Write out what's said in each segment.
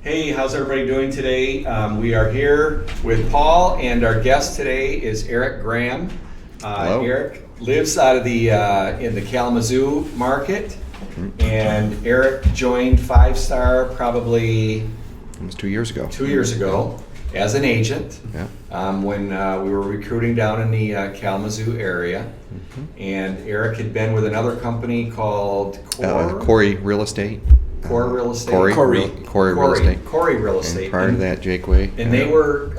Hey, how's everybody doing today? We are here with Paul, and our guest today is Eric Graham. Hello. Eric lives out of the in the Kalamazoo market, and Eric joined Five Star probably Almost 2 years ago. 2 years ago as an agent Yeah. when we were recruiting down in the Kalamazoo area. And Eric had been with another company called Corey Real Estate. Core Real Estate. Corey Corey Real Estate. Corey Real Estate. And prior to that, Jake Way. And they were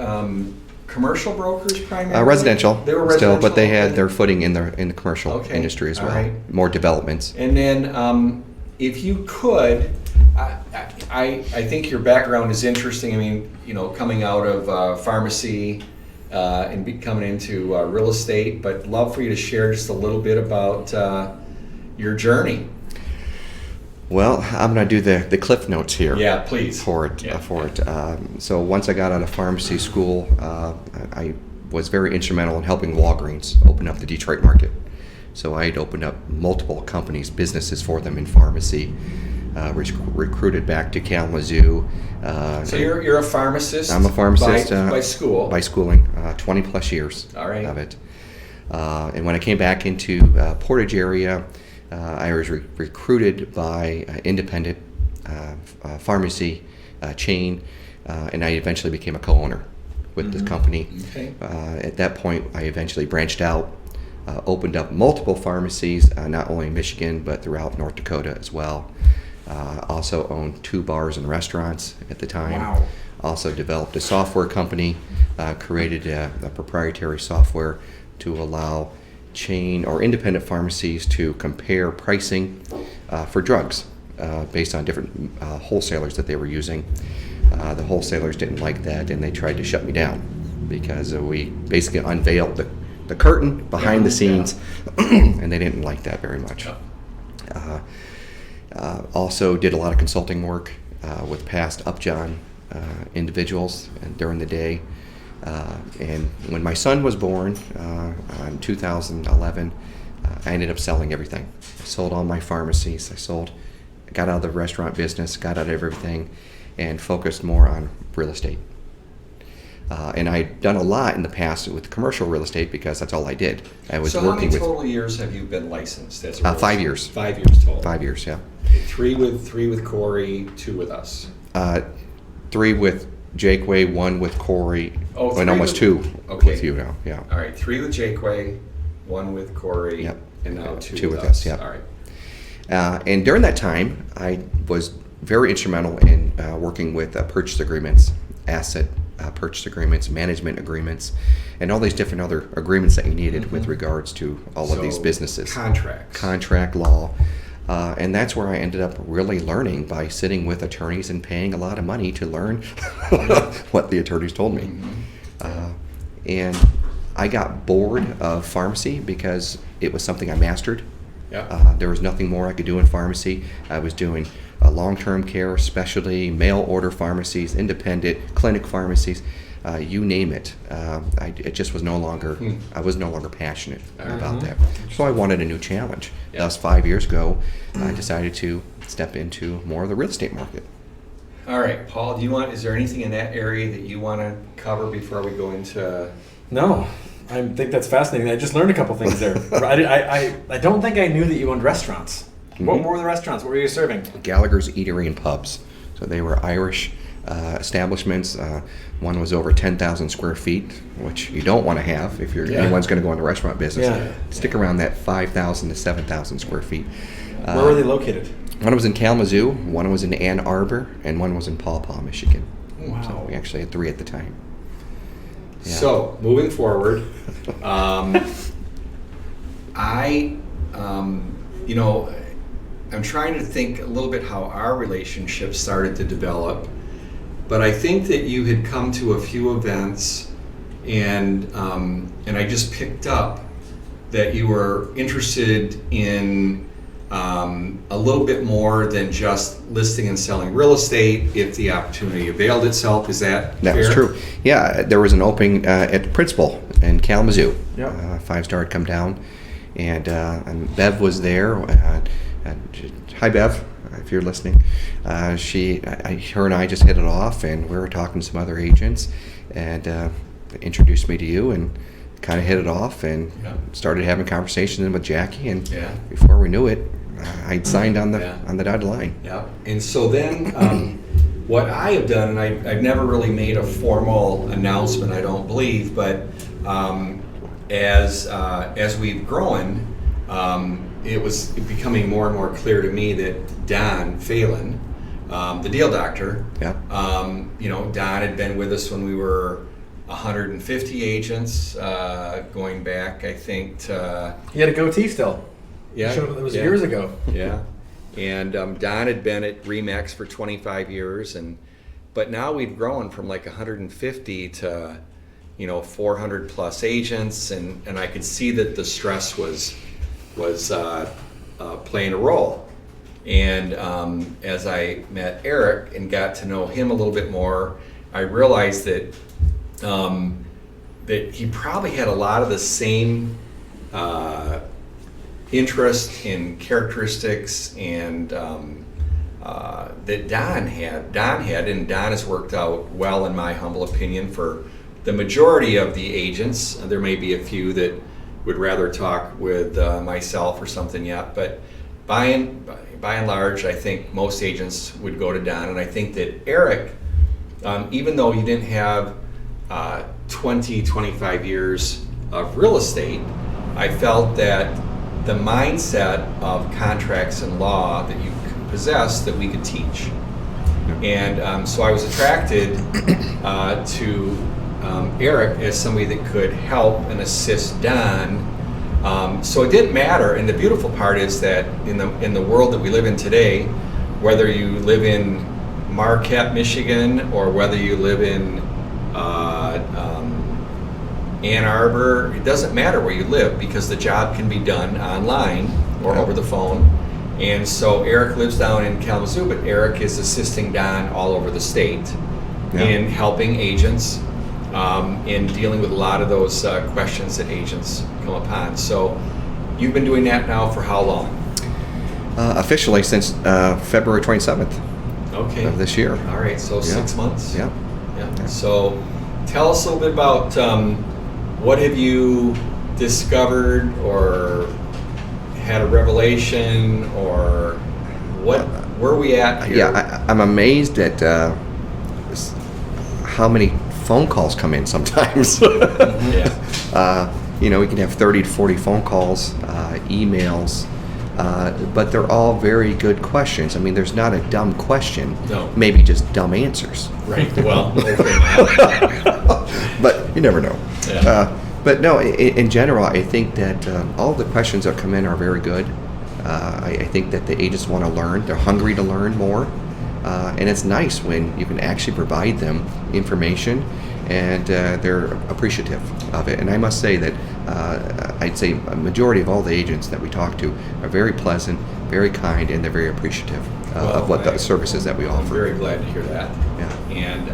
commercial brokers primarily? Residential. They were Still, residential? but they had Okay. their footing in the commercial Okay, industry as all well. right. More developments. And then if you could, I think your background is interesting. I mean, you know, coming out of pharmacy and coming into real estate, but love for you to share just a little bit about your journey. Well, I'm going to do the cliff notes here. Yeah, please. For it. Yeah. So once I got out of pharmacy school, I was very instrumental in helping Walgreens open up the Detroit market. So I had opened up multiple companies, businesses for them in pharmacy, recruited back to Kalamazoo. So you're a pharmacist? I'm a pharmacist. By school? By schooling, 20 plus years All right. of it. And when I came back into Portage area, I was recruited by independent pharmacy chain, and I eventually became a co-owner with this company. Okay. At that point, I eventually branched out, opened up multiple pharmacies, not only in Michigan, but throughout North Dakota as well. Also owned 2 bars and restaurants at the time. Wow. Also developed a software company, created a proprietary software to allow chain or independent pharmacies to compare pricing for drugs based on different wholesalers that they were using. The wholesalers didn't like that, and they tried to shut me down because we basically unveiled the curtain behind the scenes, and they didn't like that very much. Also did a lot of consulting work with past Upjohn individuals during the day. And when my son was born in 2011, I ended up selling everything. I sold all my pharmacies. Got out of the restaurant business, got out of everything, and focused more on real estate. And I'd done a lot in the past with commercial real estate because that's all I did. I was So how working many with total years have you been licensed as a real 5 estate- years. 5 years total. 5 years, yeah. Three with Corey, 2 with us. 3 with Jake Way, 1 with Corey, Oh, and 3 almost with- 2 okay. with you now. Yeah. All right, 3 with Jakeway, 1 with Corey, Yep. and now 2 2 with with us. us, yep. All right. And during that time, I was very instrumental in working with purchase agreements, asset purchase agreements, management agreements, and all these different other agreements that you needed with regards to all of these So, businesses. Contracts. Contract law. And that's where I ended up really learning by sitting with attorneys and paying a lot of money to learn what the attorneys told me. And I got bored of pharmacy because it was something I mastered. Yeah. There was nothing more I could do in pharmacy. I was doing long-term care, specialty, mail order pharmacies, independent clinic pharmacies, you name it. It just was no longer. I was no longer passionate about that. So I wanted a new challenge. Yeah. Thus, 5 years ago, I decided to step into more of the real estate market. All right, Paul, is there anything in that area that you want to cover before we go into? No, I think that's fascinating. I just learned a couple things there. I don't think I knew that you owned restaurants. What were the restaurants? What were you serving? Gallagher's Eatery and Pubs. So they were Irish establishments. One was over 10,000 square feet, which you don't want to have if anyone's going to go in the restaurant business. Yeah. Stick around that 5,000 to 7,000 square feet. Where were they located? One was in Kalamazoo, one was in Ann Arbor, and one was in Paw Paw, Michigan. Wow. So we actually had 3 at the time. Yeah. So moving forward, I'm trying to think a little bit how our relationship started to develop, but I think that you had come to a few events, and I just picked up that you were interested in a little bit more than just listing and selling real estate if the opportunity availed itself. Is that That fair? was true. Yeah, there was an opening at the Principal in Kalamazoo. Yep. 5 Star had come down, and Bev was there. Hi, Bev. if you're listening. Her and I just hit it off, and we were talking to some other agents, and introduced me to you, and kind of hit it off, and started having conversations with Jackie, and before we knew it, I'd signed on the dotted line. Yeah. And so then, what I have done, and I've never really made a formal announcement, I don't believe, but as we've grown, it was becoming more and more clear to me that Don Phelan, the deal doctor, Don had been with us when we were 150 agents, going back, I think, to... He had a goatee still. Yeah. It was years ago. Yeah. And Don had been at RE/MAX for 25 years, but now we've grown from like 150 to 400 plus agents, and I could see that the stress was playing a role. And as I met Eric and got to know him a little bit more, I realized that he probably had a lot of the same interest and characteristics and that Don had, and Don has worked out well, in my humble opinion, for the majority of the agents. There may be a few that would rather talk with myself or something yet, but by and large, I think most agents would go to Don. And I think that Eric, even though he didn't have 25 years of real estate, I felt that the mindset of contracts and law that you possess, that we could teach. And so I was attracted to Eric as somebody that could help and assist Don. So it didn't matter, and the beautiful part is that in the world that we live in today, whether you live in Marquette, Michigan, or whether you live in Ann Arbor, it doesn't matter where you live, because the job can be done online or over the phone. And so Eric lives down in Kalamazoo, but Eric is assisting Don all over the state in helping agents, in dealing with a lot of those questions that agents come upon. So you've been doing that now for how long? Officially since February 27th of this year. All right, so 6 months? Yeah. So tell us a little bit about what have you discovered or had a revelation, or where are we at here? Yeah, I'm amazed at how many phone calls come in sometimes. We can have 30 to 40 phone calls, emails, but they're all very good questions. I mean, there's not a dumb question. No. Maybe just dumb answers. Right. Well, okay. But you never know. Yeah. But no, in general, I think that all the questions that come in are very good. I think that the agents want to learn. They're hungry to learn more. And it's nice when you can actually provide them information, and they're appreciative of it. And I must say that I'd say a majority of all the agents that we talk to are very pleasant, very kind, and they're very appreciative of what the services that we offer. I'm very glad to hear that. Yeah. And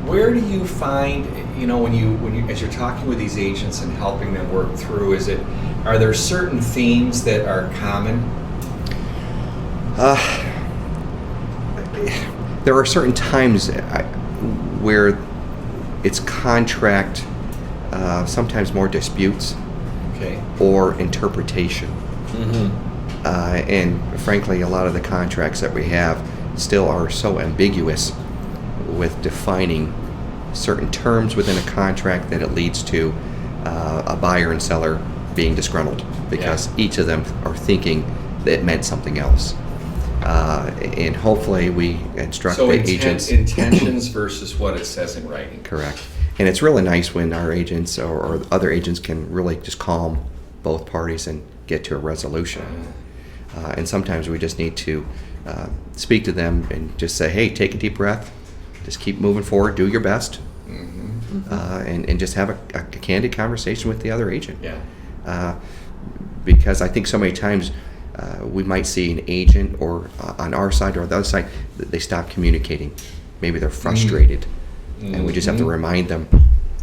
where do you find, when you as you're talking with these agents and helping them work through, are there certain themes that are common? There are certain times where it's contract, sometimes more disputes, or interpretation. Mm-hmm. And frankly, a lot of the contracts that we have still are so ambiguous with defining certain terms within a contract that it leads to a buyer and seller being disgruntled because each of them are thinking that it meant something else. And hopefully we instruct the agents. Intentions versus what it says in writing. Correct. And it's really nice when our agents or other agents can really just calm both parties and get to a resolution. And sometimes we just need to speak to them and just say, hey, take a deep breath. Just keep moving forward. Do your best. And just have a candid conversation with the other agent. Because I think so many times we might see an agent or on our side or the other side, they stop communicating. Maybe they're frustrated. And we just have to remind them,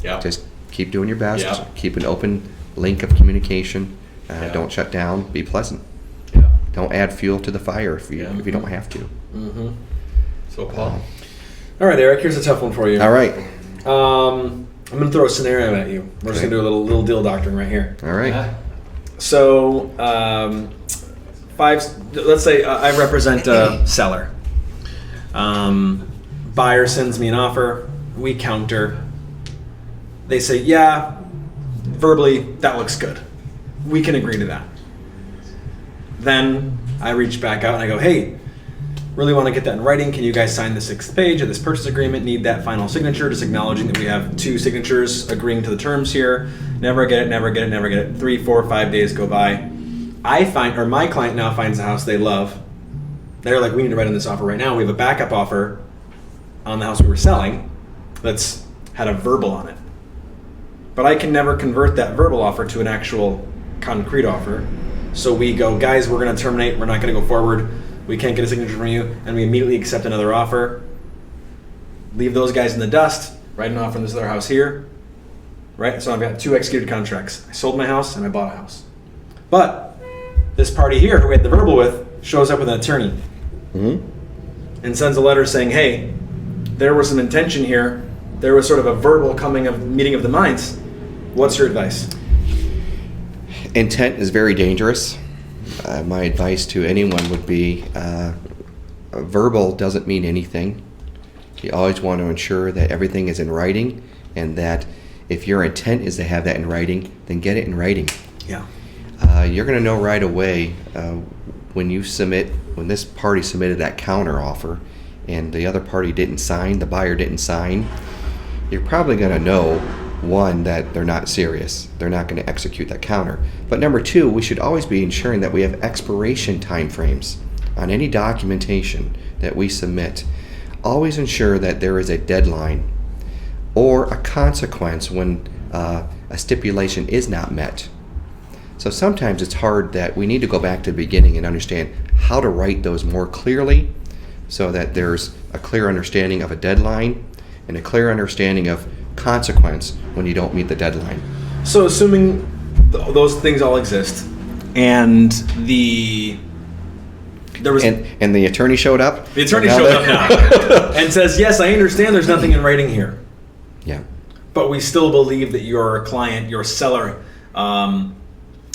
just keep doing your best. Keep an open link of communication. Don't shut down. Be pleasant. don't add fuel to the fire if you don't have to. Mm-hmm. So, Paul? All right, Eric, here's a tough one for you. All right. I'm going to throw a scenario at you. We're just going to do a little deal doctoring right here. All right. Yeah. So, let's say I represent a seller. Buyer sends me an offer. We counter. They say, yeah, verbally, that looks good. We can agree to that. Then I reach back out and I go, hey, really want to get that in writing. Can you guys sign the 6th page of this purchase agreement? Need that final signature, just acknowledging that we have 2 signatures agreeing to the terms here. Never get it. 3, 4, 5 days go by. My client now finds a house they love. They're like, we need to write on this offer right now. We have a backup offer on the house we were selling that's had a verbal on it. But I can never convert that verbal offer to an actual concrete offer. So we go, guys, we're going to terminate. We're not going to go forward. We can't get a signature from you. And we immediately accept another offer. Leave those guys in the dust. Write an offer on this other house here. Right? So I've got 2 executed contracts. I sold my house and I bought a house. But this party here who we had the verbal with shows up with an attorney. Mm-hmm. And sends a letter saying, hey, there was some intention here. There was sort of a verbal meeting of the minds. What's your advice? Intent is very dangerous. My advice to anyone would be verbal doesn't mean anything. You always want to ensure that everything is in writing, and that if your intent is to have that in writing, then get it in writing. Yeah. You're going to know right away when this party submitted that counter offer and the other party didn't sign, the buyer didn't sign, you're probably going to know, one, that they're not serious. They're not going to execute that counter. But number 2, we should always be ensuring that we have expiration time frames on any documentation that we submit. Always ensure that there is a deadline or a consequence when a stipulation is not met. So sometimes it's hard that we need to go back to the beginning and understand how to write those more clearly so that there's a clear understanding of a deadline and a clear understanding of consequence when you don't meet the deadline. So assuming those things all exist, and there was and the attorney showed up. the attorney shows up now and says, yes, I understand there's nothing in writing here, Yeah. but we still believe that your client, your seller,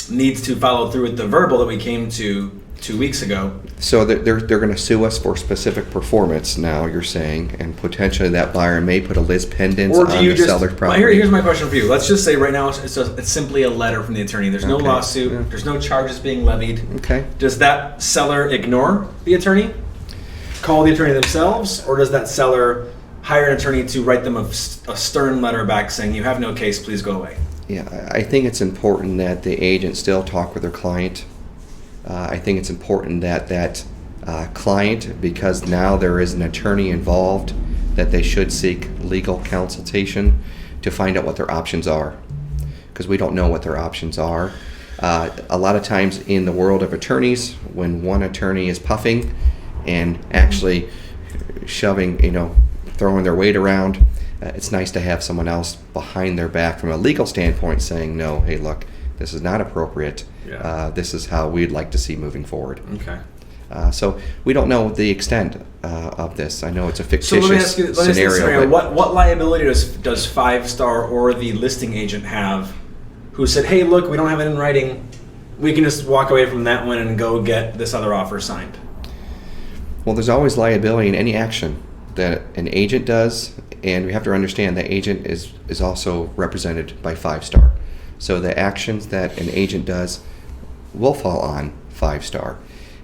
needs to follow through with the verbal that we came to 2 weeks ago. So they're going to sue us for specific performance now, you're saying, and potentially that buyer may put a lis pendens Or do on you the just, seller's property. here's my question for you. Let's just say right now it's simply a letter from the attorney. There's no Okay. lawsuit. Yeah. There's no charges being levied. Okay. Does that seller ignore the attorney? Call the attorney themselves? Or does that seller hire an attorney to write them a stern letter back saying, you have no case, please go away? Yeah, I think it's important that the agent still talk with their client. I think it's important that client, because now there is an attorney involved, that they should seek legal consultation to find out what their options are, because we don't know what their options are. A lot of times in the world of attorneys, when one attorney is puffing and actually shoving, throwing their weight around, it's nice to have someone else behind their back from a legal standpoint saying, no, hey, look, this is not appropriate. Yeah. This is how we'd like to see moving forward. Okay. So we don't know the extent of this. I know it's a fictitious So let me ask you scenario. but what liability does 5-Star or the listing agent have who said, hey, look, we don't have it in writing. We can just walk away from that one and go get this other offer signed? Well, there's always liability in any action that an agent does, and we have to understand that agent is also represented by 5-Star. So the actions that an agent does will fall on 5-Star.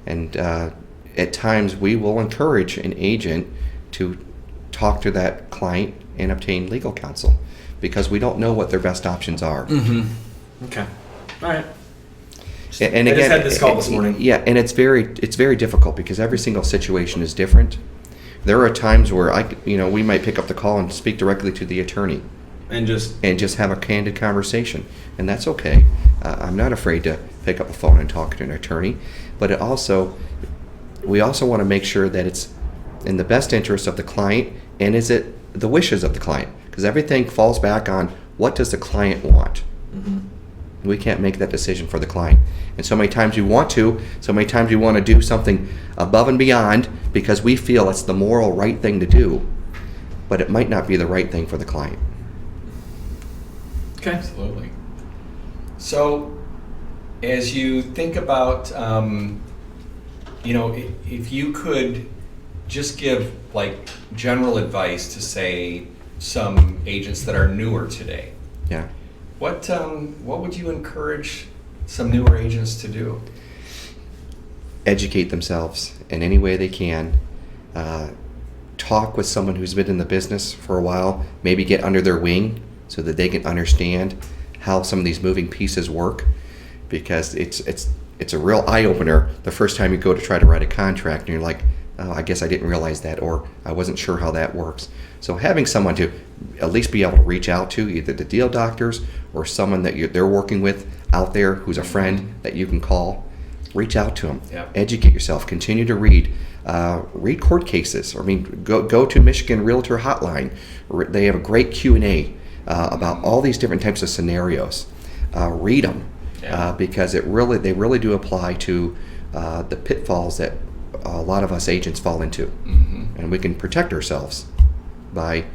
And at times we will encourage an agent to talk to that client and obtain legal counsel, because we don't know what their best options are. Mm-hmm. Okay. All right. And I again, just had this call this morning. Yeah, and it's very difficult because every single situation is different. There are times where we might pick up the call and speak directly to the attorney And just and just have a candid conversation, and that's okay. I'm not afraid to pick up the phone and talk to an attorney, but we also want to make sure that it's in the best interest of the client, and is it the wishes of the client? Because everything falls back on what does the client want. mm-hmm. We can't make that decision for the client. And so many times we want to, so many times we want to do something above and beyond because we feel it's the moral right thing to do, but it might not be the right thing for the client. Okay. Absolutely. So, as you think about, if you could just give like general advice to say some agents that are newer today, Yeah. what would you encourage some newer agents to do? Educate themselves in any way they can. Talk with someone who's been in the business for a while. Maybe get under their wing so that they can understand how some of these moving pieces work. Because it's a real eye opener the first time you go to try to write a contract and you're like, oh, I guess I didn't realize that, or I wasn't sure how that works. So having someone to at least be able to reach out to, either the deal doctors or someone that they're working with out there who's a friend that you can call, reach out to them. Yeah. Educate yourself. Continue to read. Read court cases. I mean, go to Michigan Realtor Hotline. They have a great Q&A about all these different types of scenarios. Read them because they really do apply to the pitfalls that a lot of us agents fall into, and we can protect ourselves by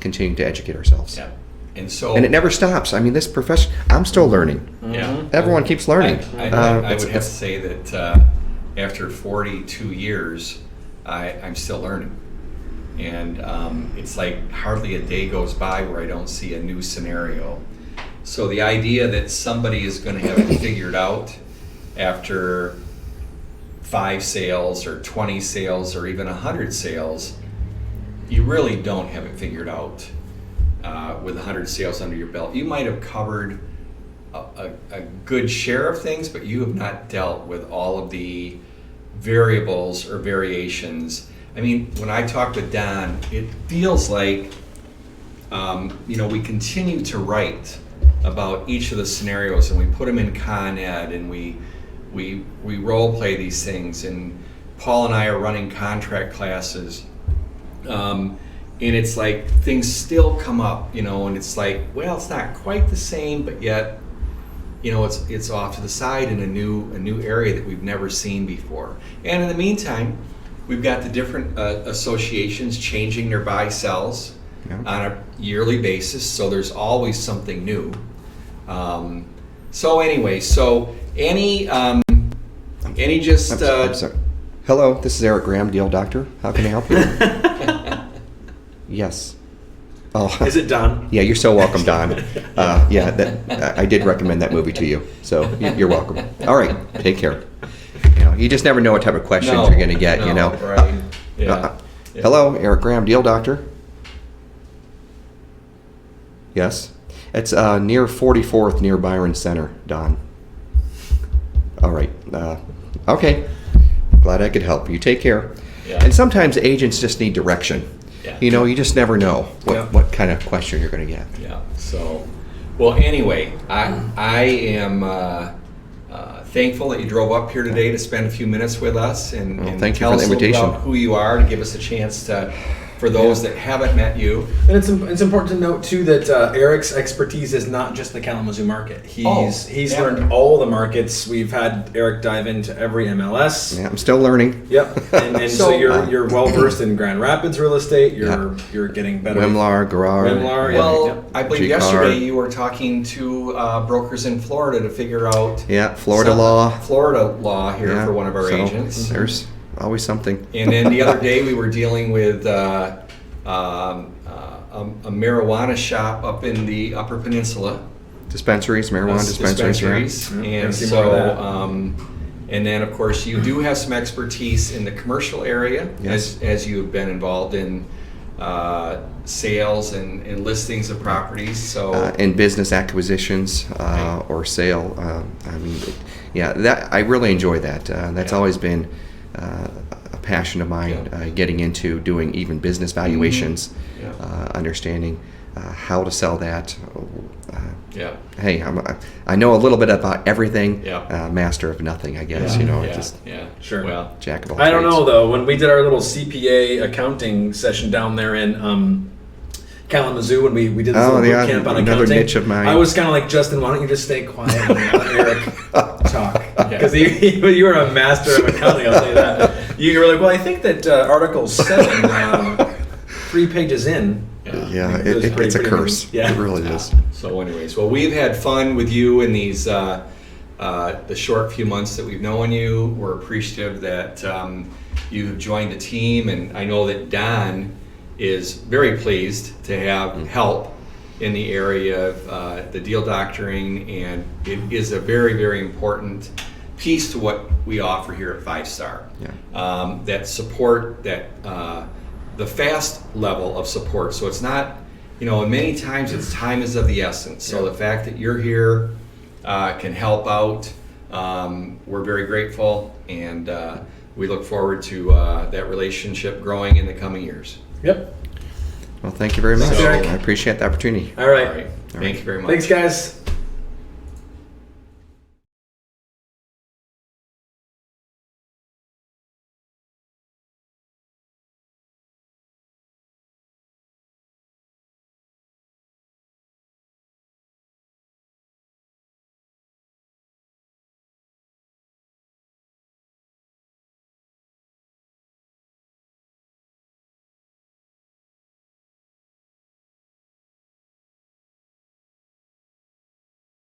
continuing to educate ourselves. Yeah. And it never stops. I mean, this profession, I'm still learning. Yeah. Everyone keeps learning. I would have to say that after 42 years, I'm still learning. And it's like hardly a day goes by where I don't see a new scenario. So the idea that somebody is going to have it figured out after 5 sales or 20 sales or even 100 sales, you really don't have it figured out with 100 sales under your belt. You might have covered a good share of things, but you have not dealt with all of the variables or variations. I mean, when I talk with Don, it feels like we continue to write about each of the scenarios, and we put them in Con Ed, and we role play these things, and Paul and I are running contract classes, and it's like things still come up, and it's like, well, it's not quite the same, but yet, it's off to the side in a new area that we've never seen before. And in the meantime, we've got the different associations changing their buy sells on a yearly basis, so there's always something new. So anyway, Annie, just I'm sorry. Hello, this is Eric Graham, Deal Doctor. How can I help you? Yes. Oh, Is it done? yeah, you're so welcome, Don. I did recommend that movie to you, so you're welcome. All right, take care. You just never know what type of questions you're going to get. Right. Yeah. Hello, Eric Graham, Deal Doctor. Yes, it's near 44th, near Byron Center, Don. All right. Okay. Glad I could help. You take care. Yeah. And sometimes agents just need direction. Yeah. You just never know Yeah. what kind of question you're going to get. Yeah. So, well, anyway, I am thankful that you drove up here today to spend a few minutes with us and thank you tell for us the a little invitation. about who you are, to give us a chance for those that haven't met you. And it's important to note too that Eric's expertise is not just the Kalamazoo market. He's learned all the markets. We've had Eric dive into every MLS. Yeah, I'm still learning. Yep. And so you're well versed in Grand Rapids real estate. You're getting better. Wimlar, Garrar. Wimlar, yeah. Well, Yep. I believe G-Card. yesterday you were talking to brokers in Florida to figure out Yeah, Florida some law. Florida law here Yeah, for one of our so agents. There's always something. And then the other day we were dealing with a marijuana shop up in the Upper Peninsula. Dispensaries, marijuana dispensaries. Dispensaries. Yeah, And see more of that. so, and then of course you do have some expertise in the commercial area, Yes. as you have been involved in sales and listings of properties. So In business acquisitions Right. or sale. That I really enjoy that. That's Yeah. always been a passion of mine, Yeah. getting into doing even business valuations, Yeah. understanding how to sell that. yeah. Hey, I know a little bit about everything, Yeah. Master of nothing, I guess. Yeah. Just Yeah. Sure. Well, jack of all I don't trades. know though. When we did our little CPA accounting session down there in Kalamazoo when we did this Oh, little yeah, boot camp on another accounting. niche of mine. I was kind of like, Justin, why don't you just stay quiet and let Eric talk? Because you were a master of accounting, I'll say that. You were like, well, I think that Article 7, 3 pages in. Yeah, it was it's a pretty curse. Yeah. It really is. So anyways, well, we've had fun with you in these the short few months that we've known you. We're appreciative that you have joined the team, and I know that Don is very pleased to have help in the area of the deal doctoring, and it is a very, very important piece to what we offer here at 5 Star. Yeah. That support, that the fast level of support. So it's not, and many times it's time is of the essence. So the fact that you're here can help out. We're very grateful, and we look forward to that relationship growing in the coming years. Yep. Well, thank you very much. Thanks, Eric. I appreciate the opportunity. All right. All right. Thank you very much. Thanks, guys.